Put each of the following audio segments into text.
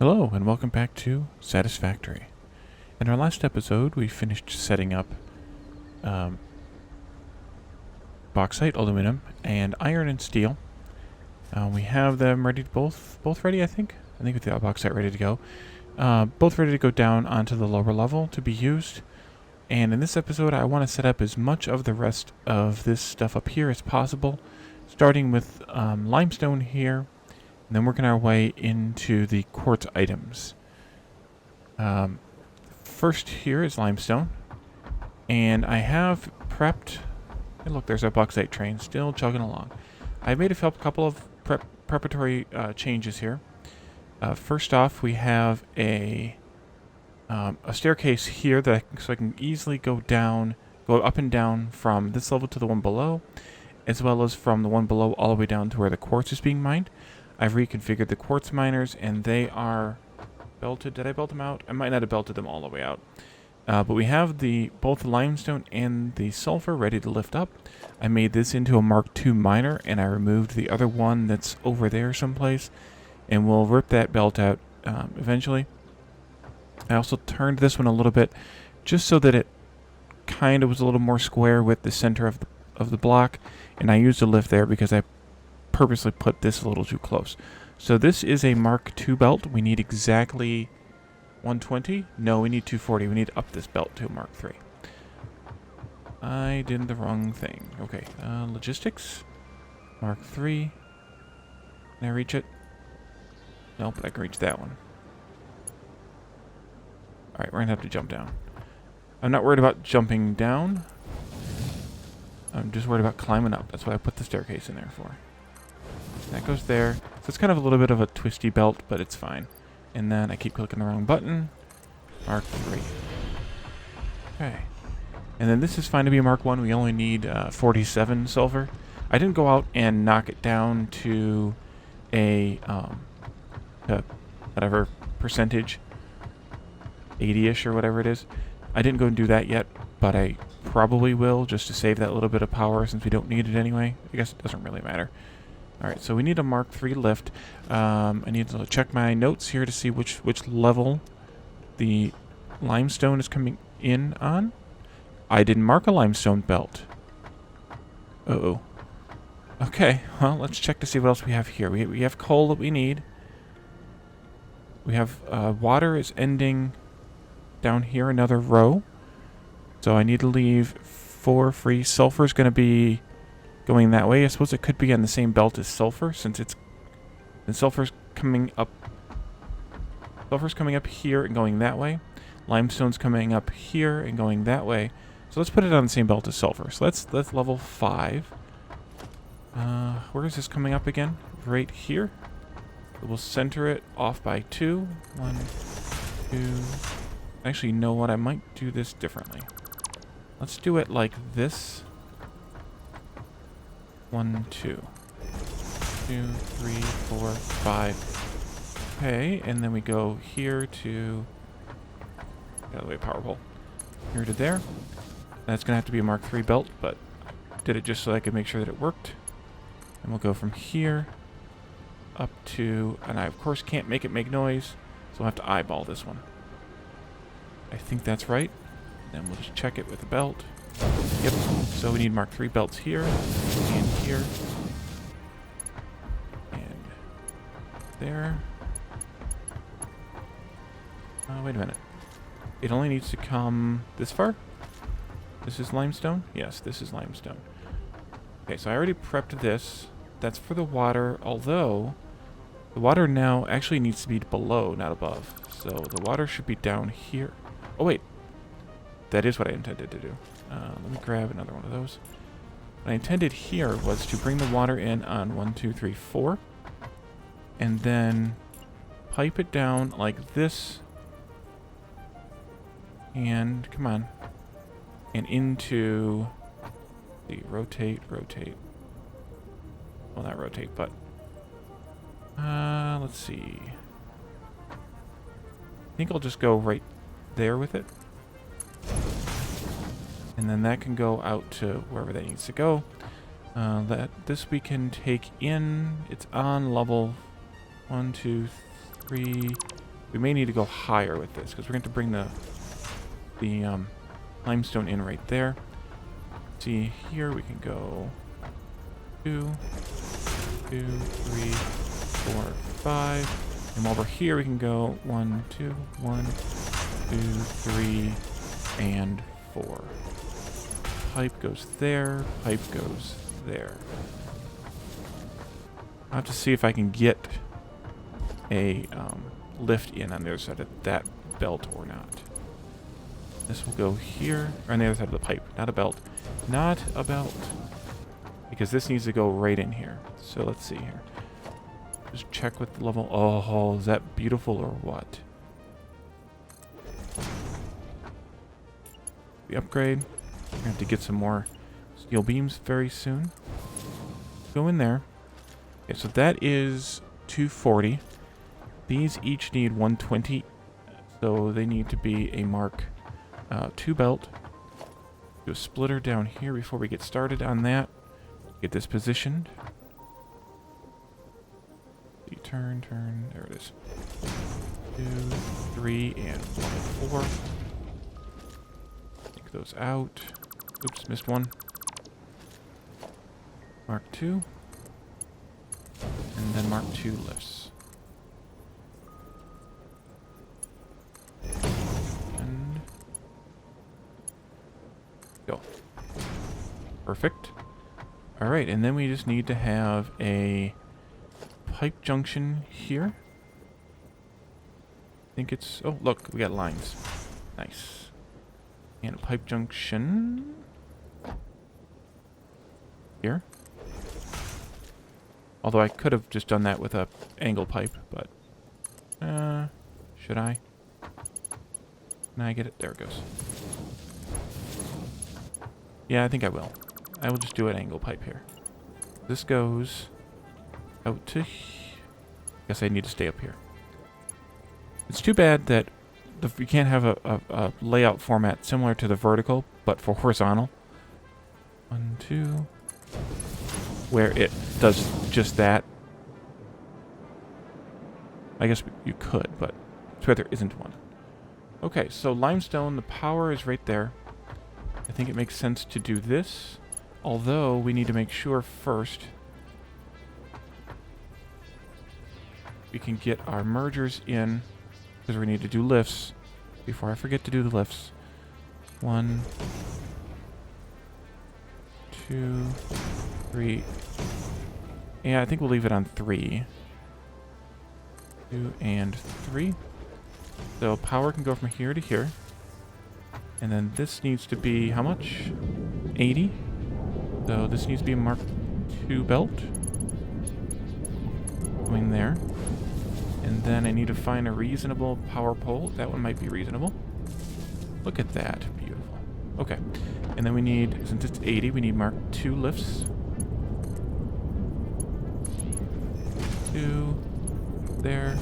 Hello, and welcome back to Satisfactory. In our last episode, we finished setting up bauxite, aluminum, and iron and steel. We have them ready, both ready, I think. I think with the bauxite ready to go. Both ready to go down onto the lower level to be used. And in this episode, I want to set up as much of the rest of this stuff up here as possible, starting with limestone here. And then working our way into the quartz items. First here is limestone. And I have prepped... Hey, look, there's our bauxite train still chugging along. I made a couple of preparatory changes here. First off, we have a staircase here that so I can easily go up and down from this level to the one below, as well as from the one below all the way down to where the quartz is being mined. I've reconfigured the quartz miners, and they are belted. Did I belt them out? I might not have belted them all the way out. But we have both the limestone and the sulfur ready to lift up. I made this into a Mark II miner, and I removed the other one that's over there someplace. And we'll rip that belt out eventually. I also turned this one a little bit, just so that it kind of was a little more square with the center of the block. And I used a lift there because I purposely put this a little too close. So this is a Mark II belt. We need exactly 120. No, we need 240. We need to up this belt to a Mark III. I did the wrong thing. Okay, logistics. Mark III. Can I reach it? Nope, I can reach that one. Alright, we're going to have to jump down. I'm not worried about jumping down. I'm just worried about climbing up. That's what I put the staircase in there for. That goes there. So it's kind of a little bit of a twisty belt, but it's fine. And then I keep clicking the wrong button. Mark III. Okay. And then this is fine to be a Mark I. We only need 47 sulfur. I didn't go out and knock it down to a whatever percentage, 80-ish or whatever it is. I didn't go and do that yet, but I probably will, just to save that little bit of power since we don't need it anyway. I guess it doesn't really matter. Alright, so we need a Mark III lift. I need to check my notes here to see which level the limestone is coming in on. I didn't mark a limestone belt. Uh-oh. Okay, well, let's check to see what else we have here. We have coal that we need. We have water is ending down here, another row. So I need to leave 4 free. Sulfur is going to be going that way. I suppose it could be on the same belt as sulfur, since sulfur's coming up. Sulfur's coming up here and going that way. Limestone's coming up here and going that way. So let's put it on the same belt as sulfur. So that's level 5. Where is this coming up again? Right here. We'll center it off by 2. 1, 2. Actually, you know what? I might do this differently. Let's do it like this. 1, 2. 2, 3, 4, 5. Okay, and then we go here to... Get out of the way, power pole. Here to there. That's going to have to be a Mark III belt, but did it just so I could make sure that it worked. And we'll go from here up to... And I, of course, can't make it make noise, so I'll have to eyeball this one. I think that's right. Then we'll just check it with the belt. Yep. So we need Mark III belts here, and here, and there. Wait a minute. It only needs to come this far? This is limestone? Yes, this is limestone. Okay, so I already prepped this. That's for the water, although the water now actually needs to be below, not above. So the water should be down here. Oh, wait. That is what I intended to do. Let me grab another one of those. What I intended here was to bring the water in on 1, 2, 3, 4. And then pipe it down like this. And, come on. And into the rotate. Well, not rotate, but... let's see. I think I'll just go right there with it. And then that can go out to wherever that needs to go. This we can take in. It's on level 1, 2, 3, We may need to go higher with this, because we're going to bring the limestone in right there. See, here we can go 2, 2, 3, 4, 5. And while we're here, we can go 1, 2, 1, 2, 3, and 4. Pipe goes there, pipe goes there. I'll have to see if I can get a lift in on the other side of that belt or not. This will go here, or on the other side of the pipe. Not a belt. Not a belt. Because this needs to go right in here. So let's see here. Just check with the level. Oh, is that beautiful or what? We upgrade. We're going to have to get some more steel beams very soon. Go in there. Okay, so that is 240. These each need 120. So they need to be a Mark 2 belt. Do a splitter down here before we get started on that. Get this positioned. Turn. There it is. 2, 3, and 1, 4. Take those out. Oops, missed one. Mark 2. And then Mark 2 lifts. And go. Perfect. Alright, and then we just need to have a pipe junction here. I think it's... Oh, look, we got lines. Nice. And a pipe junction here. Although I could have just done that with a angle pipe, but... should I? Can I get it? There it goes. Yeah, I think I will. I will just do an angle pipe here. This goes out to... Guess I need to stay up here. It's too bad that we can't have a layout format similar to the vertical, but for horizontal. 1, 2... Where it does just that. I guess you could, but it's where there isn't one. Okay, so limestone, the power is right there. I think it makes sense to do this. Although, we need to make sure first we can get our mergers in, because we need to do lifts before I forget to do the lifts. 1, 2, 3. Yeah, I think we'll leave it on 3. 2 and 3. So power can go from here to here. And then this needs to be how much? 80. So this needs to be a Mark 2 belt. Going there. And then I need to find a reasonable power pole. That one might be reasonable. Look at that. Beautiful. Okay. And then we need, since it's 80, we need Mark 2 lifts. 2 there.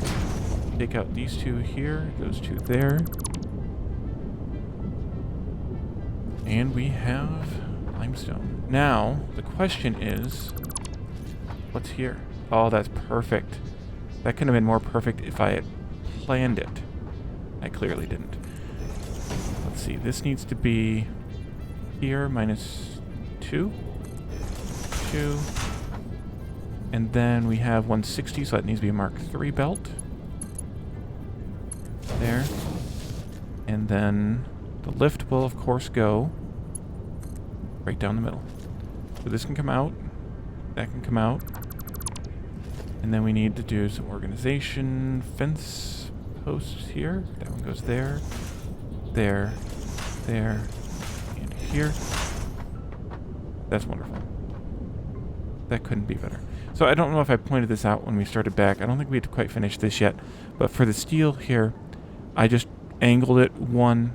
Take out these 2 here. Those 2 there. And we have limestone. Now, the question is, what's here? Oh, that's perfect. That could have been more perfect if I had planned it. I clearly didn't. Let's see, this needs to be here, minus 2. 2. And then we have 160, so that needs to be a Mark 3 belt. There. And then the lift will, of course, go right down the middle. So this can come out. That can come out. And then we need to do some organization fence posts here. That one goes there, there, there, and here. That's wonderful. That couldn't be better. So I don't know if I pointed this out when we started back. I don't think we had quite finished this yet. But for the steel here, I just angled it 1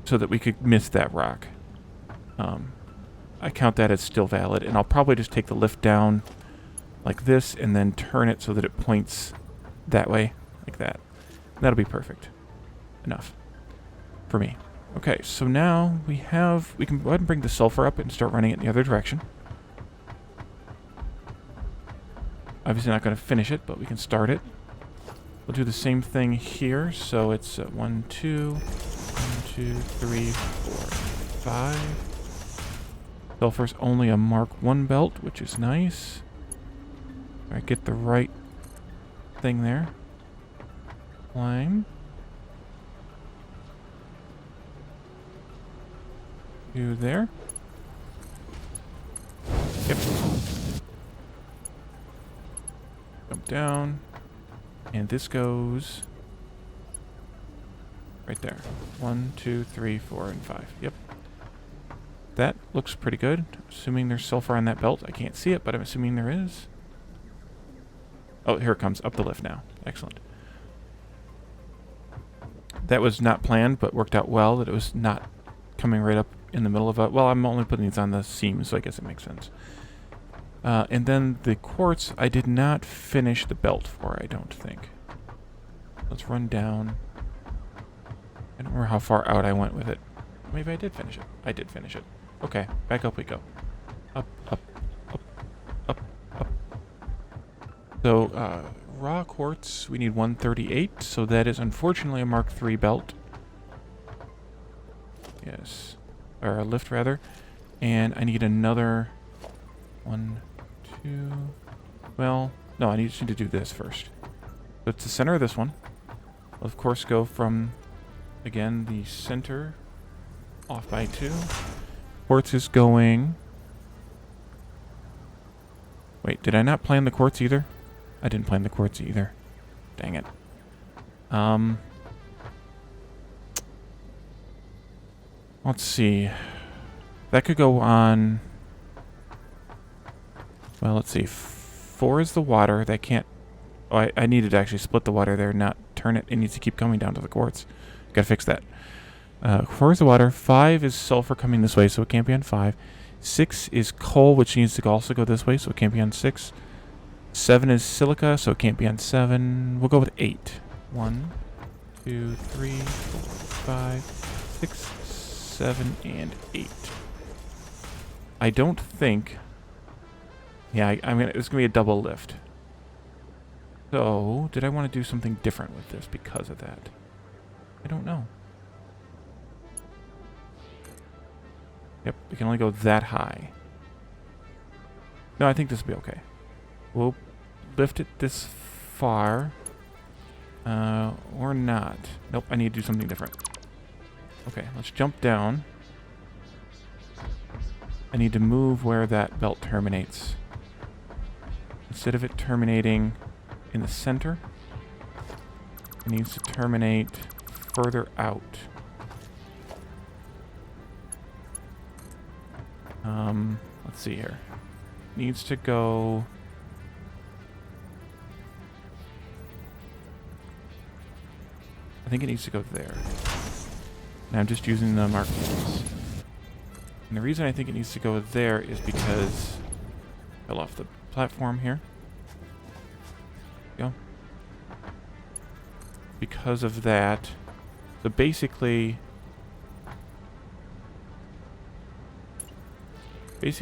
so that we could miss that rock. I count that as still valid. And I'll probably just take the lift down like this and then turn it so that it points that way, like that. That'll be perfect. Enough for me. Okay, so now we can go ahead and bring the sulfur up and start running it in the other direction. Obviously not going to finish it, but we can start it. We'll do the same thing here. So it's 1, 2, 1, 2, 3, 4, 5. Sulfur's only a Mark 1 belt, which is nice. All right, get the right thing there. Climb. Do there. Yep. Jump down. And this goes right there. 1, 2, 3, 4, and 5. Yep. That looks pretty good. Assuming there's sulfur on that belt. I can't see it, but I'm assuming there is. Oh, here it comes. Up the lift now. Excellent. That was not planned, but worked out well that it was not coming right up in the middle of a... Well, I'm only putting these on the seams, so I guess it makes sense. And then the quartz, I did not finish the belt for, I don't think. Let's run down. I don't remember how far out I went with it. Maybe I did finish it. I did finish it. Okay, back up we go. Up, up, up, up, up. So, raw quartz, we need 138, so that is unfortunately a Mark III belt. Yes. Or a lift, rather. And I need another 1, 2... Well, no, I just need to do this first. So it's the center of this one. We'll, of course, go from, again, the center off by 2. Quartz is going... Wait, did I not plan the quartz either? I didn't plan the quartz either. Dang it. Let's see. That could go on... Well, let's see. 4 is the water. That can't... Oh, I needed to actually split the water there, not turn it. It needs to keep coming down to the quartz. Gotta fix that. 4 is the water. 5 is sulfur coming this way, so it can't be on 5. 6 is coal, which needs to also go this way, so it can't be on 6. 7 is silica, so it can't be on 7. We'll go with 8. 1, 2, 3, 4, 5, 6, 7, and 8. I don't think... Yeah, it's going to be a double lift. So, did I want to do something different with this because of that? I don't know. Yep, we can only go that high. No, I think this will be okay. We'll lift it this far. Or not. Nope, I need to do something different. Okay, let's jump down. I need to move where that belt terminates. Instead of it terminating in the center, it needs to terminate further out. Let's see here. Needs to go... I think it needs to go there. And I'm just using the markings. And the reason I think it needs to go there is because... I fell off the platform here. Go. Because of that. So basically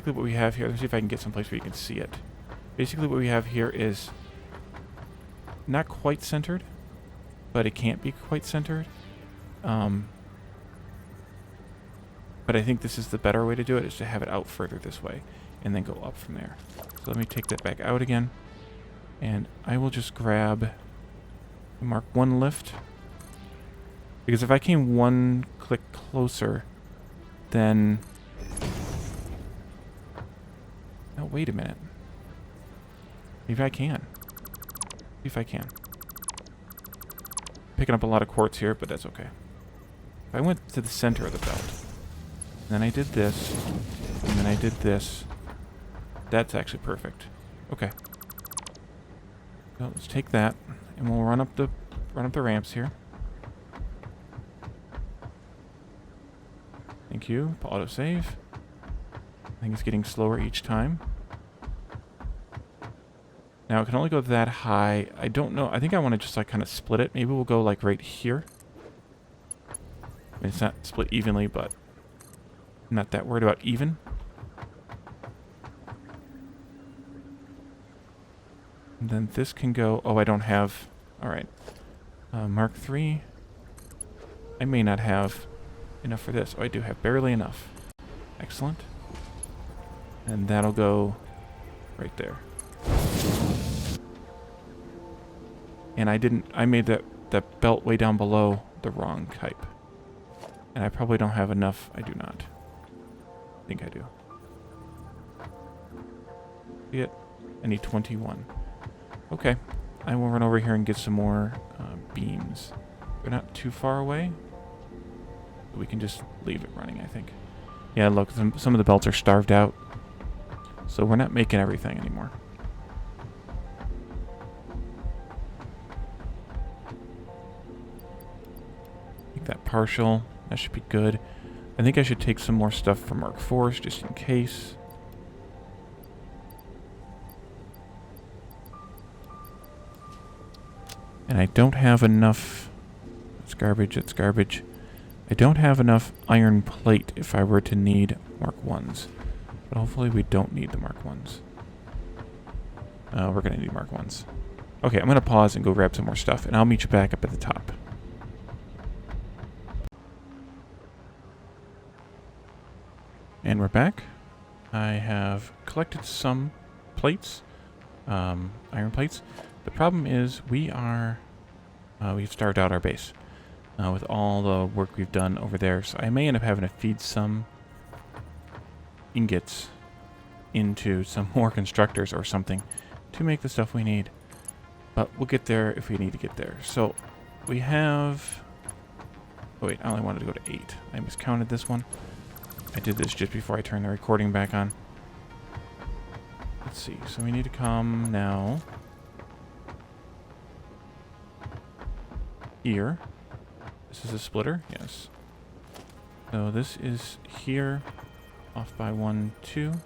what we have here, let's see if I can get someplace where you can see it. Basically what we have here is not quite centered, but it can't be quite centered. But I think this is the better way to do it, is to have it out further this way and then go up from there. So let me take that back out again. And I will just grab the Mark 1 lift. Because if I came one click closer, then... Oh, wait a minute. Maybe I can. See if I can. Picking up a lot of quartz here, but that's okay. If I went to the center of the belt, and then I did this, and then I did this, that's actually perfect. Okay. So let's take that, and we'll run up the ramps here. Thank you. Autosave. I think it's getting slower each time. Now it can only go that high. I don't know. I think I want to just like kind of split it. Maybe we'll go like right here. I mean, it's not split evenly, but I'm not that worried about even. And then this can go... Oh, I don't have Alright. Mark 3. I may not have enough for this. Oh, I do have barely enough. Excellent. And that'll go right there. And I made that belt way down below the wrong type. And I probably don't have enough. I do not. I think I do. See it? I need 21. Okay. I will run over here and get some more beams. They're not too far away. We can just leave it running, I think. Yeah, look, some of the belts are starved out. So we're not making everything anymore. Make that partial. That should be good. I think I should take some more stuff from Mark 4s just in case. And I don't have enough... It's garbage, it's garbage. I don't have enough iron plate if I were to need Mark 1s. But hopefully we don't need the Mark 1s. We're going to need Mark 1s. Okay, I'm going to pause and go grab some more stuff, and I'll meet you back up at the top. And we're back. I have collected some plates, iron plates. The problem is we've starved out our base with all the work we've done over there. So I may end up having to feed some ingots into some more constructors or something to make the stuff we need. But we'll get there if we need to get there. So we have... Oh wait, I only wanted to go to 8. I miscounted this one. I did this just before I turned the recording back on. Let's see. So we need to come now here. This is a splitter. Yes. So this is here. Off by 1, 2, 3,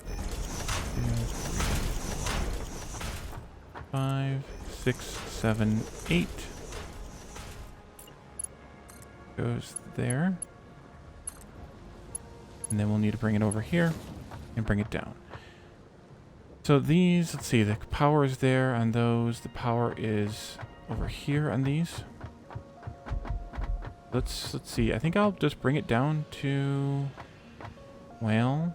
5, 6, 7, 8. Goes there. And then we'll need to bring it over here and bring it down. So these, let's see, the power is there on those. The power is over here on these. Let's see. I think I'll just bring it down to... Well,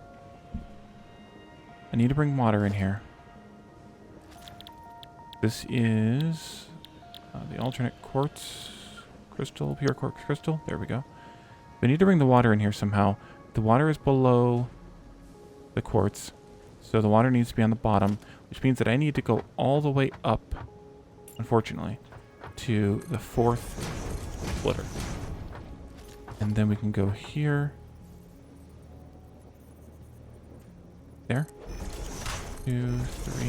I need to bring water in here. This is the alternate quartz crystal, pure quartz crystal. There we go. We need to bring the water in here somehow. The water is below the quartz, so the water needs to be on the bottom, which means that I need to go all the way up, unfortunately, to the 4th splitter. And then we can go here. There. 2, 3,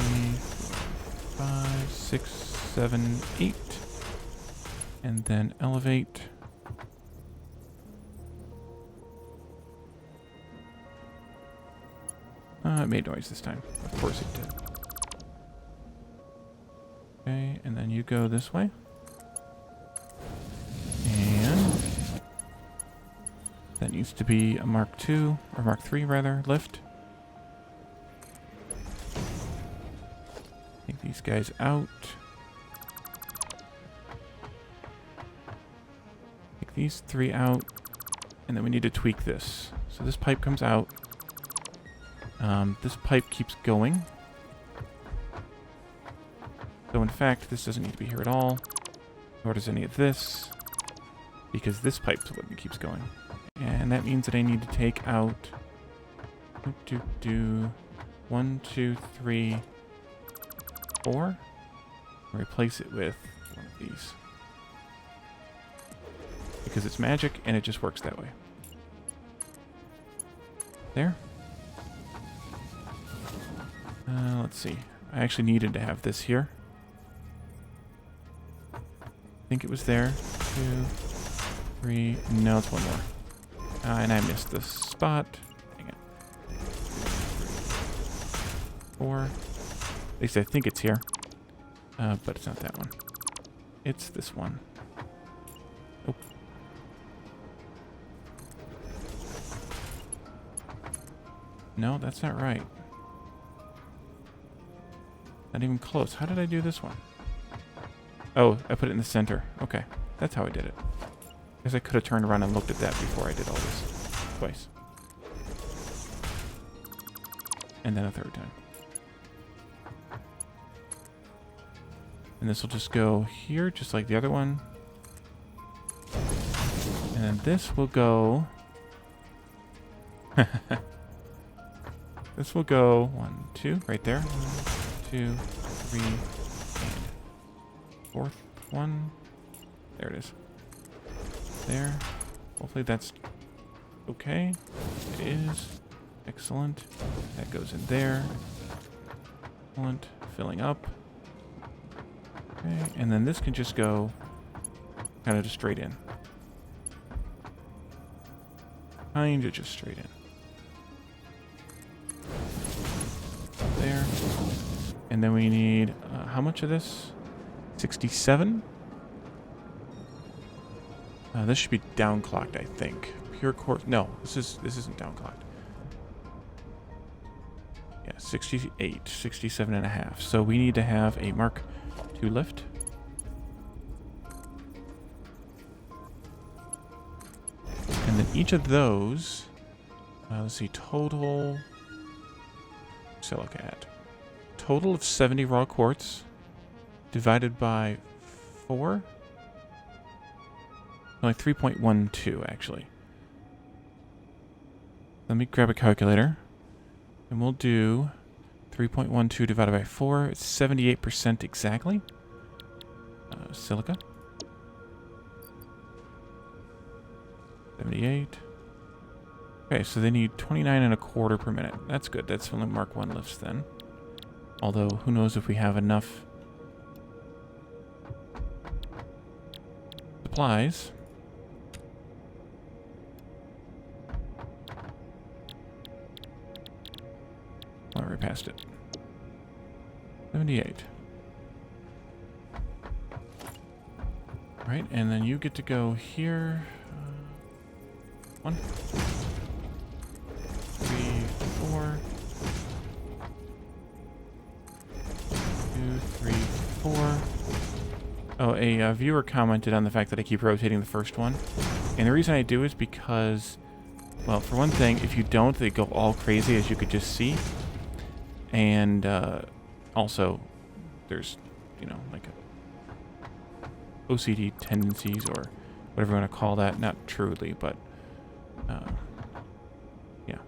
4, 5, 6, 7, 8. And then elevate. It made noise this time. Of course it did. Okay, and then you go this way. And that needs to be a Mark 2, or Mark 3 rather, lift. Take these guys out. Take these 3 out. And then we need to tweak this. So this pipe comes out. This pipe keeps going. So in fact, this doesn't need to be here at all. Nor does any of this. Because this pipe's the one that keeps going. And that means that I need to take out... 1, 2, 3, 4. And replace it with one of these. Because it's magic and it just works that way. There. Let's see. I actually needed to have this here. I think it was there. 2, 3. No, it's one more. And I missed this spot. Dang it. 4. At least I think it's here. But it's not that one. It's this one. Oh. No, that's not right. Not even close. How did I do this one? Oh, I put it in the center. Okay. That's how I did it. Because I could have turned around and looked at that before I did all this. Twice. And then a third time. And this will just go here, just like the other one. And then this will go... This will go 1, 2, right there. 1, 2, 3, and fourth one. There it is. There. Hopefully that's okay. It is. Excellent. That goes in there. Excellent. Filling up. Okay. And then this can just go kind of just straight in. Kind of just straight in. There. And then we need, how much of this? 67? This should be downclocked, I think. Pure Quartz, no, this isn't downclocked. Yeah, 68, 67 and a half. So we need to have a Mark II lift. And then each of those, let's see, total silica at. Total of 70 raw quartz divided by 4. Only 3.12 actually. Let me grab a calculator. And we'll do 3.12 divided by 4. It's 78% exactly. Silica. 78. Okay, so they need 29 and a quarter per minute. That's good. That's from the Mark I lifts then. Although, who knows if we have enough supplies. Oh, we're past it. 78. Right, and then you get to go here. 1, 3, 4. 2, 3, 4. Oh, a viewer commented on the fact that I keep rotating the first one. And the reason I do is because, well, for one thing, if you don't, they go all crazy, as you could just see. And also, there's, you know, like OCD tendencies or whatever you want to call that. Not truly, but yeah.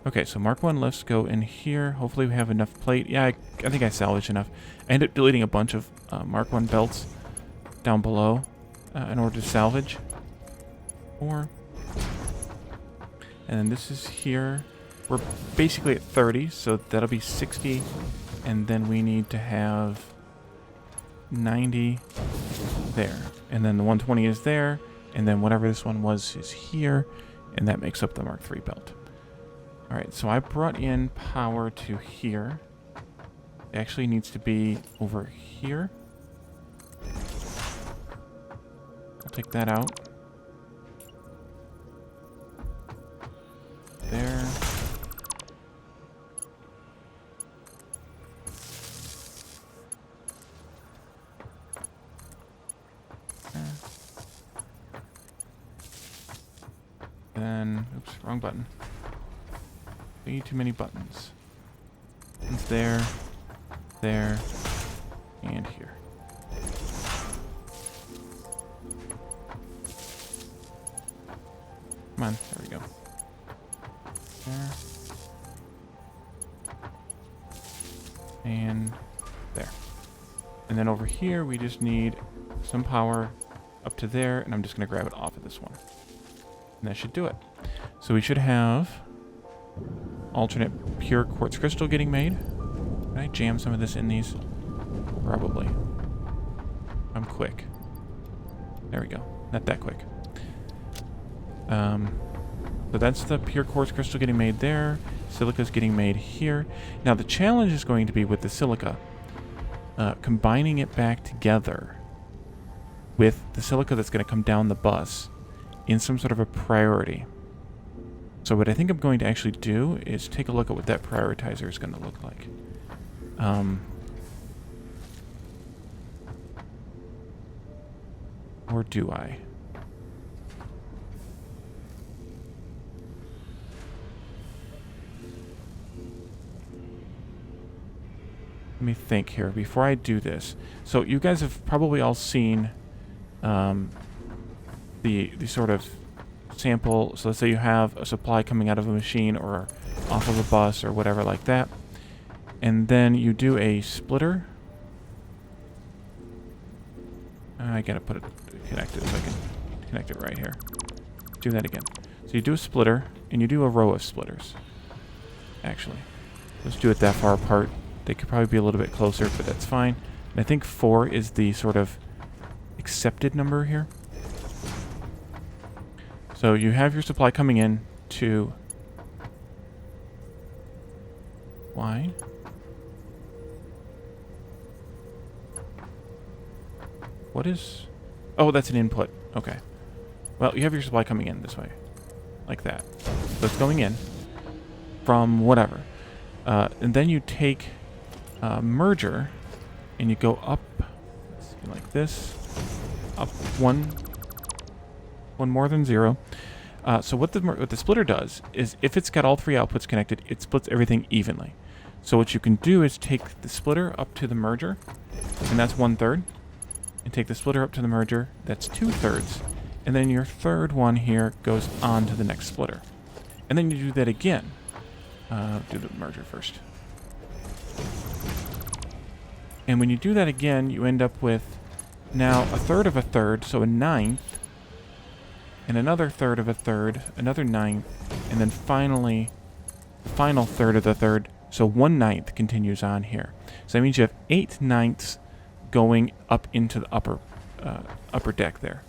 Okay, so Mark I lifts go in here. Hopefully we have enough plate. Yeah, I think I salvaged enough. I ended up deleting a bunch of Mark I belts down below in order to salvage. 4. And then this is here. We're basically at 30, so that'll be 60. And then we need to have 90 there. And then the 120 is there. And then whatever this one was is here. And that makes up the Mark III belt. Alright, so I brought in power to here. It actually needs to be over here. I'll take that out. There. Then, oops, wrong button. Way too many buttons. Buttons there, there, and here. Come on, there we go. There. And there. And then over here, we just need some power up to there, and I'm just going to grab it off of this one. And that should do it. So we should have alternate pure quartz crystal getting made. Can I jam some of this in these? Probably. I'm quick. There we go. Not that quick. So that's the pure quartz crystal getting made there. Silica's getting made here. Now the challenge is going to be with the silica, combining it back together with the silica that's going to come down the bus in some sort of a priority. So what I think I'm going to actually do is take a look at what that prioritizer is going to look like. Or do I? Let me think here before I do this. So you guys have probably all seen the sort of sample. So let's say you have a supply coming out of a machine or off of a bus or whatever like that. And then you do a splitter. I gotta put it connected so I can connect it right here. Do that again. So you do a splitter and you do a row of splitters. Actually, let's do it that far apart. They could probably be a little bit closer, but that's fine. And I think 4 is the sort of accepted number here. So you have your supply coming in to Y. What is... Oh, that's an input. Okay. Well, you have your supply coming in this way. Like that. So it's going in from whatever. And then you take merger and you go up, let's see, like this, up one more than 0. So what the splitter does is if it's got all 3 outputs connected, it splits everything evenly. So what you can do is take the splitter up to the merger, and that's 1/3, and take the splitter up to the merger, that's 2/3, and then your third one here goes on to the next splitter. And then you do that again. Do the merger first. And when you do that again, you end up with now 1/3 of a third, so a 9th, and another 1/3 of a third, another 9th, and then finally the final 1/3 of the third, so 1/9 continues on here. So that means you have 8/9 going up into the upper deck there.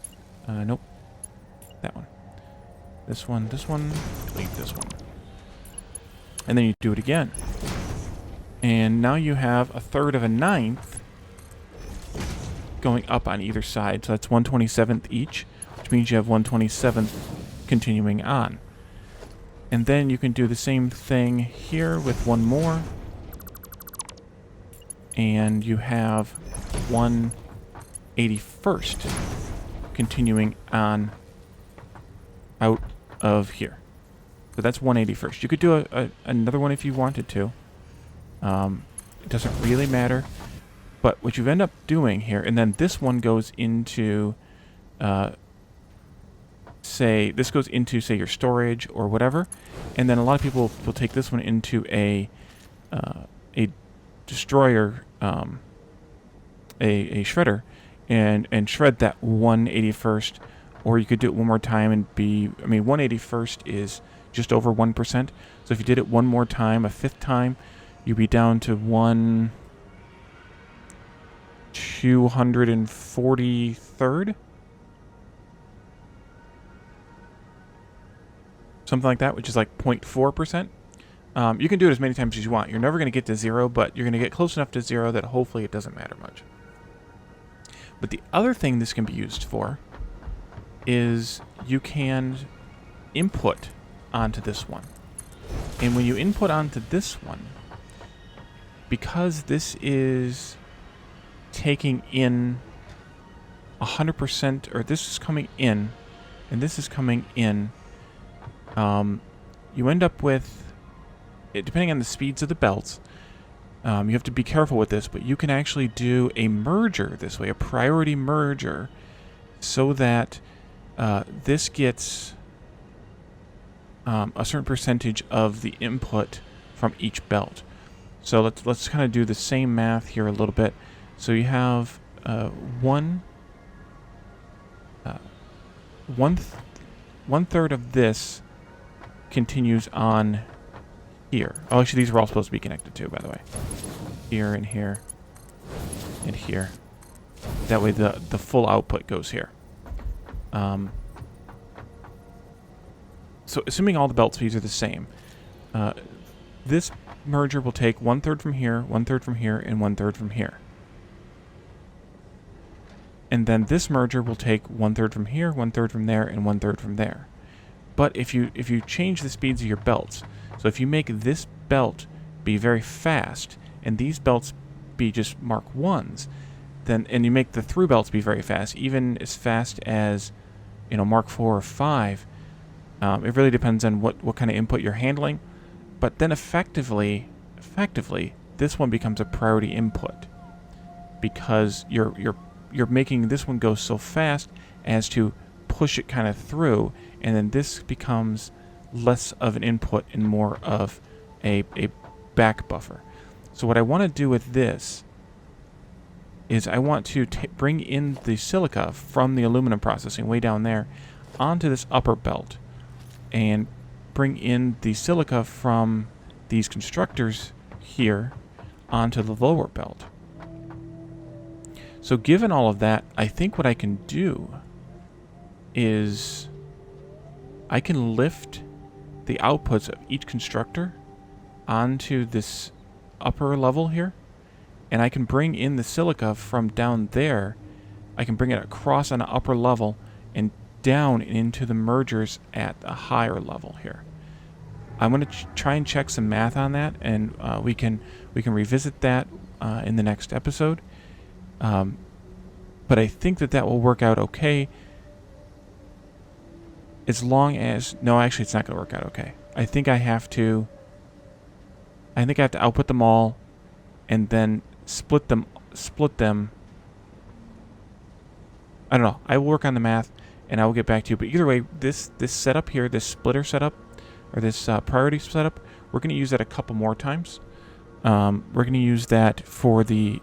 Nope. That one. This one, delete this one. And then you do it again. And now you have 1/3 of a 9th going up on either side. So that's 1/27 each, which means you have 1/27 continuing on. And then you can do the same thing here with one more. And you have 1/81st continuing on out of here. So that's 1/81st. You could do another one if you wanted to. It doesn't really matter. But what you end up doing here, and then this one goes into, say your storage or whatever, and then a lot of people will take this one into a destroyer, a shredder, and shred that 1/81st, or you could do it one more time and 1/81st is just over 1%. So if you did it one more time, a 5th time, you'd be down to 1/243rd. Something like that, which is like 0.4%. You can do it as many times as you want. You're never going to get to 0, but you're going to get close enough to 0 that hopefully it doesn't matter much. But the other thing this can be used for is you can input onto this one. And when you input onto this one, because this is taking in 100%, or this is coming in, and this is coming in, you end up with, depending on the speeds of the belts, you have to be careful with this, but you can actually do a merger this way, a priority merger, so that this gets a certain percentage of the input from each belt. So let's kind of do the same math here a little bit. So you have 1/3 of this continues on here. Oh, actually, these were all supposed to be connected too, by the way. Here and here and here. That way the full output goes here. So assuming all the belt speeds are the same, this merger will take 1/3 from here, 1/3 from here, and 1/3 from here. And then this merger will take 1/3 from here, 1/3 from there, and 1/3 from there. But if you change the speeds of your belts, so if you make this belt be very fast and these belts be just Mark 1s, then, and you make the through belts be very fast, even as fast as, you know, Mark 4 or 5. It really depends on what kind of input you're handling. But then effectively, this one becomes a priority input because you're making this one go so fast as to push it kind of through, and then this becomes less of an input and more of a back buffer. So what I want to do with this is I want to bring in the silica from the aluminum processing way down there onto this upper belt, and bring in the silica from these constructors here onto the lower belt. So given all of that, I think what I can do is I can lift the outputs of each constructor onto this upper level here, and I can bring in the silica from down there. I can bring it across on an upper level and down into the mergers at a higher level here. I'm going to try and check some math on that, and we can revisit that in the next episode. But I think that will work out okay, as long as... No, actually, it's not going to work out okay. I think I have to output them all, and then split them. I don't know. I will work on the math, and I will get back to you. But either way, this setup here, this splitter setup, or this priority setup, we're going to use that a couple more times. We're going to use that for the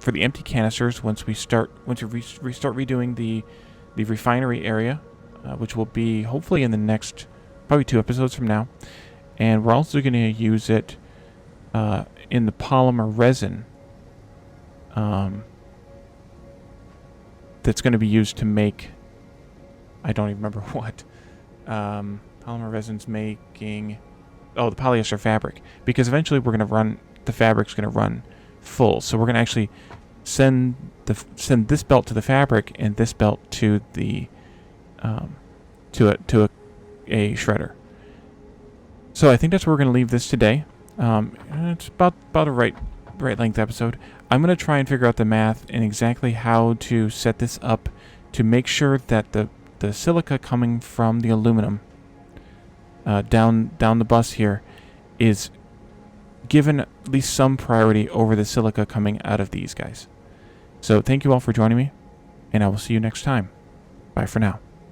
empty canisters once we start redoing the refinery area, which will be hopefully in the next probably 2 episodes from now. And we're also going to use it in the polymer resin that's going to be used to make, I don't even remember what. Polymer resin's making, the polyester fabric. Because eventually we're going to run, the fabric's going to run full. So we're going to actually send this belt to the fabric and this belt to the to a shredder. So I think that's where we're going to leave this today. It's about a right length episode. I'm going to try and figure out the math and exactly how to set this up to make sure that the silica coming from the aluminum down the bus here is given at least some priority over the silica coming out of these guys. So thank you all for joining me, and I will see you next time. Bye for now.